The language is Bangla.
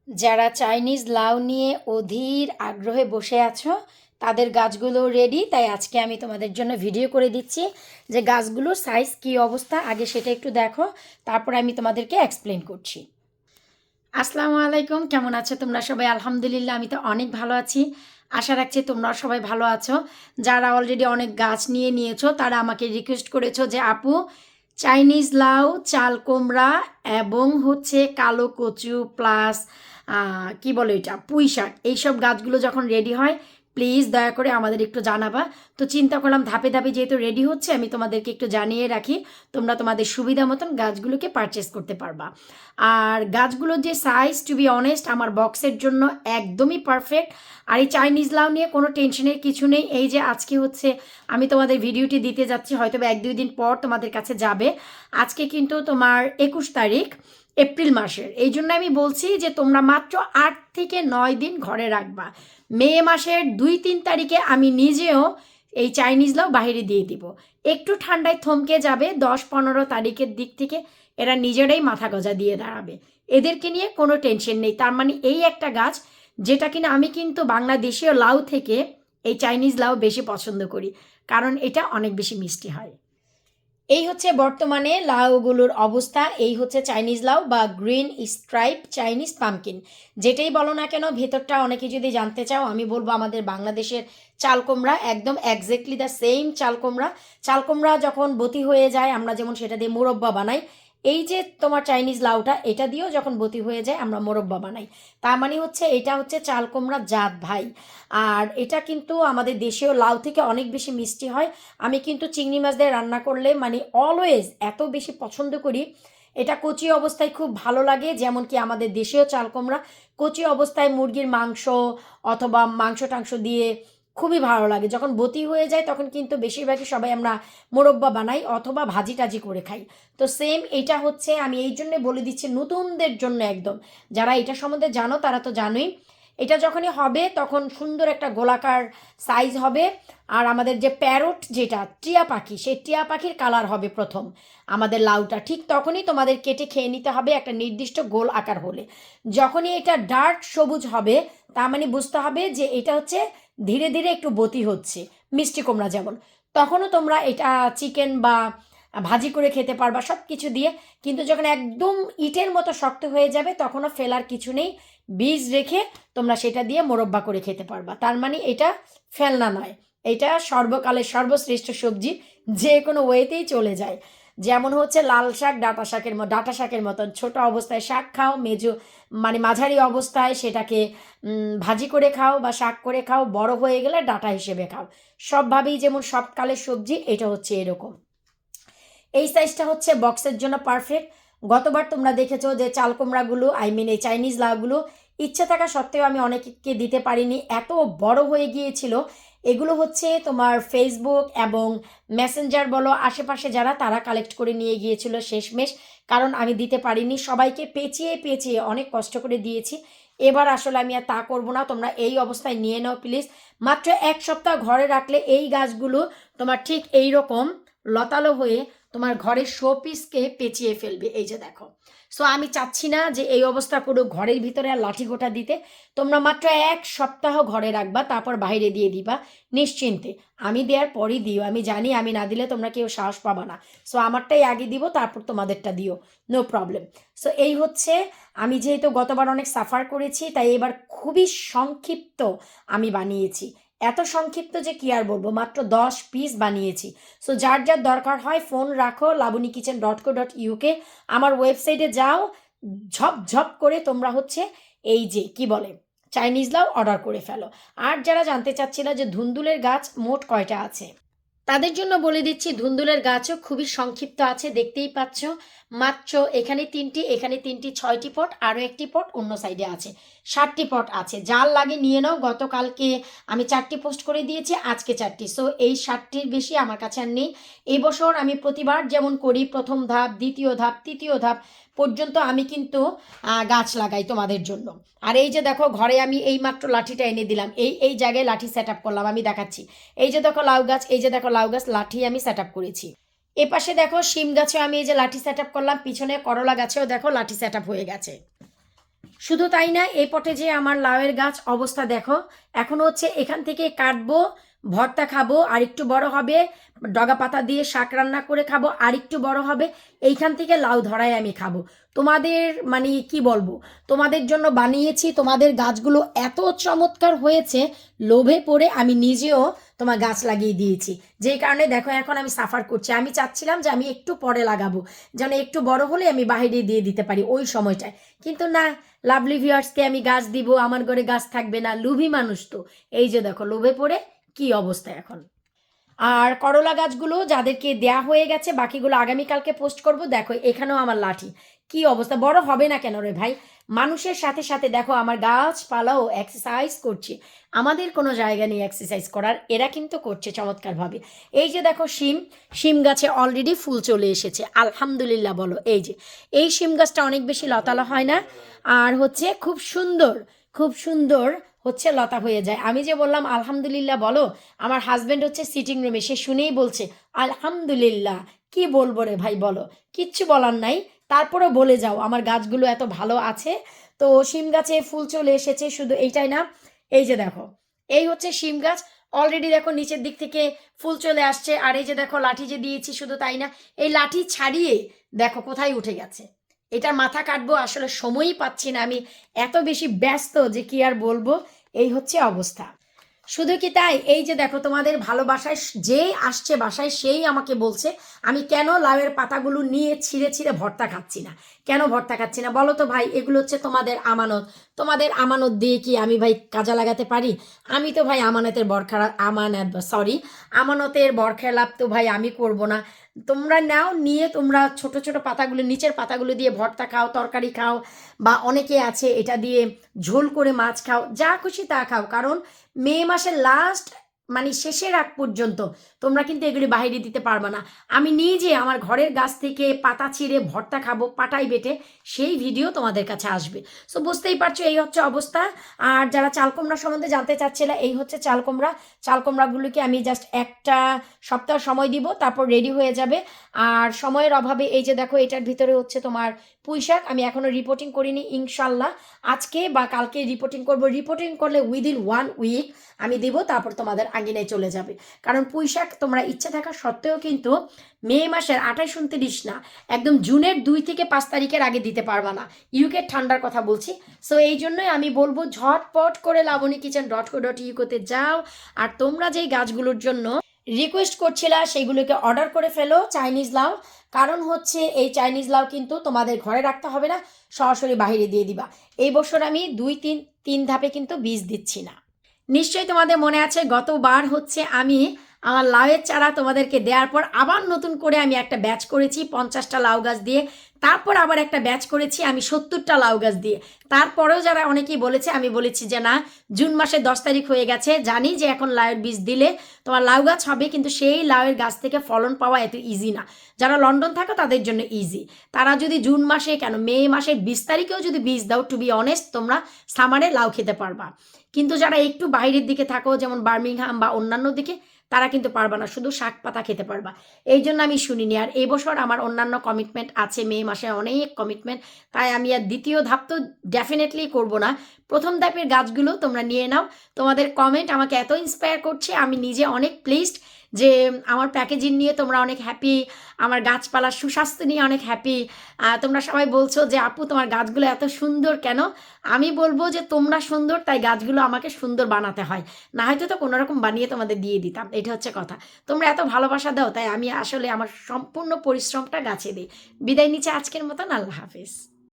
যারা চাইনিজ লাউ নিয়ে অধীর আগ্রহে বসে আছো তাদের গাছগুলো রেডি, তাই আজকে আমি তোমাদের জন্য ভিডিও করে দিচ্ছি যে গাছগুলোর সাইজ কী অবস্থা, আগে সেটা একটু দেখো, তারপর আমি তোমাদেরকে এক্সপ্লেন করছি। আসসালামু আলাইকুম, কেমন আছো তোমরা সবাই? আলহামদুলিল্লাহ, আমি তো অনেক ভালো আছি। আশা রাখছি তোমরা সবাই ভালো আছো। যারা অলরেডি অনেক গাছ নিয়ে নিয়েছো তারা আমাকে রিকোয়েস্ট করেছো যে আপু, চাইনিজ লাউ, চাল কুমড়া এবং হচ্ছে কালো কচু প্লাস কি বলে এটা, পুঁই শাক, এইসব গাছগুলো যখন রেডি হয় প্লিজ দয়া করে আমাদের একটু জানাবা। তো চিন্তা করলাম ধাপে ধাপে যেহেতু রেডি হচ্ছে আমি তোমাদেরকে একটু জানিয়ে রাখি, তোমরা তোমাদের সুবিধা মতন গাছগুলোকে পারচেস করতে পারবা। আর গাছগুলোর যে সাইজ, টু বি অনেস্ট, আমার বক্সের জন্য একদমই পারফেক্ট। আর এই চাইনিজ লাউ নিয়ে কোনো টেনশনের কিছু নেই। এই যে আজকে হচ্ছে আমি তোমাদের ভিডিওটি দিতে যাচ্ছি, হয়তো 1-2 দিন পর তোমাদের কাছে যাবে। আজকে কিন্তু তোমার 21 তারিখ এপ্রিল মাসের, এই জন্য আমি বলছি যে তোমরা মাত্র 8 থেকে 9 দিন ঘরে রাখবা। মে মাসের 2-3 তারিখে আমি নিজেও এই চাইনিজ লাউ বাইরে দিয়ে দিব। একটু ঠান্ডায় থমকে যাবে, 10-15 তারিখের দিক থেকে এরা নিজেরাই মাথা গজা দিয়ে দাঁড়াবে। এদেরকে নিয়ে কোনো টেনশন নেই। তার মানে এই একটা গাছ যেটা কিনা আমি কিন্তু বাংলাদেশীয় লাউ থেকে এই চাইনিজ লাউ বেশি পছন্দ করি, কারণ এটা অনেক বেশি মিষ্টি হয়। এই হচ্ছে বর্তমানে লাউগুলোর অবস্থা। এই হচ্ছে চাইনিজ লাউ বা গ্রিন স্ট্রাইপ চাইনিজ পামকিন, যেটাই বলো না কেন। ভেতরটা অনেকে যদি জানতে চাও, আমি বলবো আমাদের বাংলাদেশের চাল কুমড়া, একদম এক্স্যাক্টলি দ্য সেম চাল কুমড়া। চাল কুমড়া যখন বতি হয়ে যায় আমরা যেমন সেটা দিয়ে মুরব্বা বানাই, এই যে তোমার চাইনিজ লাউটা, এটা দিয়েও যখন বতি হয়ে যায় আমরা মোরব্বা বানাই। তার মানে হচ্ছে এটা হচ্ছে চাল কুমড়া জাত ভাই। আর এটা কিন্তু আমাদের দেশীয় লাউ থেকে অনেক বেশি মিষ্টি হয়। আমি কিন্তু চিংড়ি মাছ দিয়ে রান্না করলে মানে অলওয়েজ এত বেশি পছন্দ করি। এটা কচি অবস্থায় খুব ভালো লাগে, যেমন কি আমাদের দেশীয় চাল কুমড়া কচি অবস্থায় মুরগির মাংস অথবা মাংস টাংস দিয়ে খুবই ভালো লাগে। যখন বতি হয়ে যায় তখন কিন্তু বেশিরভাগই সবাই আমরা মোরব্বা বানাই অথবা ভাজি টাজি করে খাই। তো সেম এটা হচ্ছে, আমি এই জন্যে বলে দিচ্ছি নতুনদের জন্য একদম, যারা এটা সম্বন্ধে জানো তারা তো জানোই। এটা যখনই হবে তখন সুন্দর একটা গোলাকার সাইজ হবে। আর আমাদের যে প্যারট, যেটা টিয়া পাখি, সেই টিয়া পাখির কালার হবে প্রথম আমাদের লাউটা, ঠিক তখনই তোমাদের কেটে খেয়ে নিতে হবে একটা নির্দিষ্ট গোল আকার হলে। যখনই এটা ডার্ক সবুজ হবে তার মানে বুঝতে হবে যে এটা হচ্ছে ধীরে ধীরে একটু বতি হচ্ছে, মিষ্টি কুমড়া যেমন। তখনও তোমরা এটা চিকেন বা ভাজি করে খেতে পারবা সব কিছু দিয়ে। কিন্তু যখন একদম ইটের মতো শক্ত হয়ে যাবে তখনও ফেলার কিছু নেই, বীজ রেখে তোমরা সেটা দিয়ে মোরব্বা করে খেতে পারবা। তার মানে এটা ফেলনা নয়, এটা সর্বকালের সর্বশ্রেষ্ঠ সবজি, যে কোনো ওয়েতেই চলে যায়। যেমন হচ্ছে লাল শাক ডাঁটা শাকের মতন ছোট অবস্থায় শাক খাও, মানে মাঝারি অবস্থায় সেটাকে ভাজি করে খাও বা শাক করে খাও, বড় হয়ে গেলে ডাঁটা হিসেবে খাও। সবভাবেই যেমন সবকালের সবজি, এটা হচ্ছে এরকম। এই সাইজটা হচ্ছে বক্সের জন্য পারফেক্ট। গতবার তোমরা দেখেছো যে চাল কুমড়াগুলো, আই মিন এই চাইনিজ লাউগুলো, ইচ্ছে থাকা সত্ত্বেও আমি অনেককে দিতে পারিনি, এত বড় হয়ে গিয়েছিল। এগুলো হচ্ছে তোমার ফেসবুক এবং মেসেঞ্জার বলো, আশেপাশে যারা, তারা কালেক্ট করে নিয়ে গিয়েছিল শেষমেশ, কারণ আমি দিতে পারিনি। সবাইকে পেঁচিয়ে পেঁচিয়ে অনেক কষ্ট করে দিয়েছি। এবার আসলে আমি আর তা করবো না, তোমরা এই অবস্থায় নিয়ে নাও প্লিজ। মাত্র 1 সপ্তাহ ঘরে রাখলে এই গাছগুলো তোমার ঠিক এই রকম লতালো হয়ে তোমার ঘরের শো পিসকে পেঁচিয়ে ফেলবে। এই যে দেখো। সো আমি চাচ্ছি না যে এই অবস্থা করুক ঘরের ভিতরে আর লাঠি গোটা দিতে। তোমরা মাত্র 1 সপ্তাহ ঘরে রাখবা, তারপর বাইরে দিয়ে দিবা নিশ্চিন্তে। আমি দেওয়ার পরই দিও, আমি জানি আমি না দিলে তোমরা কেউ সাহস পাবা না। সো আমারটাই আগে দিব, তারপর তোমাদেরটা দিও, নো প্রবলেম। সো এই হচ্ছে, আমি যেহেতু গতবার অনেক সাফার করেছি তাই এবার খুবই সংক্ষিপ্ত আমি বানিয়েছি। এত সংক্ষিপ্ত যে কি আর বলবো, মাত্র 10 পিস বানিয়েছি। সো যার যার দরকার হয় ফোন রাখো labunikitchen.co.uk, আমার ওয়েবসাইটে যাও, ঝপ ঝপ করে তোমরা হচ্ছে এই যে কি বলে চাইনিজ লাউ অর্ডার করে ফেলো। আর যারা জানতে চাচ্ছিল যে ধুন্দুলের গাছ মোট কয়টা আছে, তাদের জন্য বলে দিচ্ছি ধুন্দুলের গাছও খুবই সংক্ষিপ্ত আছে, দেখতেই পাচ্ছ। মাত্র এখানে 3টি, এখানে 3টি, 6টি পট, আরও একটি পট অন্য সাইডে আছে, 7টি পট আছে। যার লাগে নিয়ে নাও। গতকালকে আমি 4টি পোস্ট করে দিয়েছি, আজকে 4টি। সো এই 7টির বেশি আমার কাছে আর নেই। এই বছর আমি প্রতিবার যেমন করি, প্রথম ধাপ, দ্বিতীয় ধাপ, তৃতীয় ধাপ পর্যন্ত আমি কিন্তু গাছ লাগাই তোমাদের জন্য। আর এই যে দেখো, ঘরে আমি এই মাত্র লাঠিটা এনে দিলাম, এই এই জায়গায় লাঠি সেট আপ করলাম, আমি দেখাচ্ছি। এই যে দেখো লাউ গাছ, এই যে দেখো লাউ গাছ, লাঠি আমি সেট আপ করেছি। এপাশে দেখো শিম গাছেও আমি এই যে লাঠি সেট আপ করলাম, পিছনে করলা গাছেও দেখো লাঠি সেট আপ হয়ে গেছে। শুধু তাই না, এই পটে যে আমার লাউয়ের গাছ অবস্থা দেখো, এখন হচ্ছে এখান থেকে কাটবো, ভর্তা খাবো, আর একটু বড় হবে ডগা পাতা দিয়ে শাক রান্না করে খাবো, আর একটু বড় হবে এইখান থেকে লাউ ধরায় আমি খাবো। তোমাদের মানে কি বলবো, তোমাদের জন্য বানিয়েছি, তোমাদের গাছগুলো এত চমৎকার হয়েছে, লোভে পড়ে আমি নিজেও তোমার গাছ লাগিয়ে দিয়েছি। যেই কারণে দেখো এখন আমি সাফার করছি। আমি চাচ্ছিলাম যে আমি একটু পরে লাগাবো, যেন একটু বড় হলে আমি বাইরে দিয়ে দিতে পারি ওই সময়টায়, কিন্তু না, লাভলি ভিউয়ার্সকে আমি গাছ দিব, আমার ঘরে গাছ থাকবে না, লোভী মানুষ তো। এই যে দেখো লোভে পড়ে কি অবস্থা এখন। আর করলা গাছগুলো যাদেরকে দেয়া হয়ে গেছে, বাকিগুলো আগামীকালকে পোস্ট করব। দেখো এখানেও আমার লাঠি কি অবস্থা, বড় হবে না কেন রে ভাই? মানুষের সাথে সাথে দেখো আমার গাছপালাও এক্সারসাইজ করছে, আমাদের কোনো জায়গা নেই এক্সারসাইজ করার, এরা কিন্তু করছে চমৎকারভাবে। এই যে দেখো শিম গাছে অলরেডি ফুল চলে এসেছে, আলহামদুলিল্লাহ বলো। এই যে এই শিম গাছটা অনেক বেশি লতালা হয় না, আর হচ্ছে খুব সুন্দর, খুব সুন্দর হচ্ছে লতা হয়ে যায়। আমি যে বললাম আলহামদুলিল্লাহ বলো, আমার হাজব্যান্ড হচ্ছে সিটিং রুমে, সে শুনেই বলছে আলহামদুলিল্লাহ। কি বলবো রে ভাই বলো, কিচ্ছু বলার নাই, তারপরেও বলে যাও আমার গাছগুলো এত ভালো আছে। তো শিম গাছে ফুল চলে এসেছে, শুধু এইটাই না, এই যে দেখো এই হচ্ছে শিম গাছ, অলরেডি দেখো নিচের দিক থেকে ফুল চলে আসছে। আর এই যে দেখো লাঠি যে দিয়েছি, শুধু তাই না, এই লাঠি ছাড়িয়ে দেখো কোথায় উঠে গেছে। এটার মাথা কাটবো, আসলে সময়ই পাচ্ছি না, আমি এত বেশি ব্যস্ত যে কি আর বলবো। এই হচ্ছে অবস্থা। শুধু কি তাই, এই যে দেখো তোমাদের ভালোবাসায় যেই আসছে বাসায় সেই আমাকে বলছে আমি কেন লাউয়ের পাতাগুলো নিয়ে ছিঁড়ে ছিঁড়ে ভর্তা খাচ্ছি না, কেন ভর্তা খাচ্ছি না বলো তো ভাই? এগুলো হচ্ছে তোমাদের আমানত, তোমাদের আমানত দিয়ে কি আমি ভাই কাজে লাগাতে পারি? আমি তো ভাই আমানতের বরখেলাপ, আমানতের বরখেলাপ তো ভাই আমি করব না। তোমরা নাও, নিয়ে তোমরা ছোট ছোট পাতাগুলো, নিচের পাতাগুলো দিয়ে ভর্তা খাও, তরকারি খাও, বা অনেকে আছে এটা দিয়ে ঝোল করে মাছ খাও, যা খুশি তা খাও, কারণ মে মাসের লাস্ট মানে শেষের আগ পর্যন্ত তোমরা কিন্তু এগুলি বাইরে দিতে পারবে না। আমি নিজে আমার ঘরের গাছ থেকে পাতা ছিঁড়ে ভর্তা খাবো পাটাই বেটে, সেই ভিডিও তোমাদের কাছে আসবে। সো বুঝতেই পারছো এই হচ্ছে অবস্থা। আর যারা চাল কুমড়া সম্বন্ধে জানতে চাচ্ছিলে, এই হচ্ছে চাল কুমড়া। চাল কুমড়াগুলোকে আমি জাস্ট একটা সপ্তাহ সময় দিব, তারপর রেডি হয়ে যাবে। আর সময়ের অভাবে এই যে দেখো এটার ভিতরে হচ্ছে তোমার পুঁই শাক, আমি এখনো রিপোর্টিং করিনি, ইনশাল্লাহ আজকে বা কালকে রিপোর্টিং করব। রিপোর্টিং করলে উইদিন 1 উইক আমি দিব, তারপর তোমাদের আঙিনায় চলে যাবে। কারণ পুঁই শাক তোমরা ইচ্ছে থাকা সত্ত্বেও কিন্তু মে মাসের 28-29 না, একদম জুনের 2 থেকে 5 তারিখের আগে দিতে পারবা না, ইউকে ঠান্ডার কথা বলছি। সো এই জন্যই আমি বলবো ঝটপট করে lavaniekitchen.co.uk-তে যাও। আর তোমরা যেই গাছগুলোর জন্য রিকোয়েস্ট করছিলা সেগুলোকে অর্ডার করে ফেলো চাইনিজ লাউ, কারণ হচ্ছে এই চাইনিজ লাউ কিন্তু তোমাদের ঘরে রাখতে হবে না, সরাসরি বাইরে দিয়ে দিবা। এই বছর আমি 2-3 ধাপে কিন্তু বীজ দিচ্ছি না। নিশ্চয়ই তোমাদের মনে আছে গতবার হচ্ছে আমি আমার লাউয়ের চারা তোমাদেরকে দেওয়ার পর আবার নতুন করে আমি একটা ব্যাচ করেছি 50টা লাউ গাছ দিয়ে, তারপর আবার একটা ব্যাচ করেছি আমি 70টা লাউ গাছ দিয়ে। তারপরেও যারা অনেকেই বলেছে, আমি বলেছি যে না, জুন মাসের 10 তারিখ হয়ে গেছে, জানি যে এখন লাউয়ের বীজ দিলে তোমার লাউ গাছ হবে, কিন্তু সেই লাউয়ের গাছ থেকে ফলন পাওয়া এত ইজি না। যারা লন্ডন থাকো তাদের জন্য ইজি, তারা যদি জুন মাসে কেন মে মাসের 20 তারিখেও যদি বীজ দাও, টু বি অনেস্ট তোমরা সামারে লাউ খেতে পারবা। কিন্তু যারা একটু বাইরের দিকে থাকো, যেমন বার্মিংহাম বা অন্যান্য দিকে, তারা কিন্তু পারবা না, শুধু শাক পাতা খেতে পারবা। এই জন্য আমি শুনিনি। আর এই বছর আমার অন্যান্য কমিটমেন্ট আছে, মে মাসে অনেক কমিটমেন্ট, তাই আমি আর দ্বিতীয় ধাপ তো ডেফিনেটলি করব না। প্রথম ধাপের গাছগুলো তোমরা নিয়ে নাও। তোমাদের কমেন্ট আমাকে এত ইন্সপায়ার করছে, আমি নিজে অনেক প্লিজড যে আমার প্যাকেজিং নিয়ে তোমরা অনেক হ্যাপি, আমার গাছপালার সুস্বাস্থ্য নিয়ে অনেক হ্যাপি। তোমরা সবাই বলছো যে আপু তোমার গাছগুলো এত সুন্দর কেন? আমি বলবো যে তোমরা সুন্দর, তাই গাছগুলো আমাকে সুন্দর বানাতে হয়, না হয়তো তো কোনোরকম বানিয়ে তোমাদের দিয়ে দিতাম। এটা হচ্ছে কথা, তোমরা এত ভালোবাসা দাও, তাই আমি আসলে আমার সম্পূর্ণ পরিশ্রমটা গাছে দিই। বিদায় নিচ্ছে আজকের মতন, আল্লাহ হাফিজ।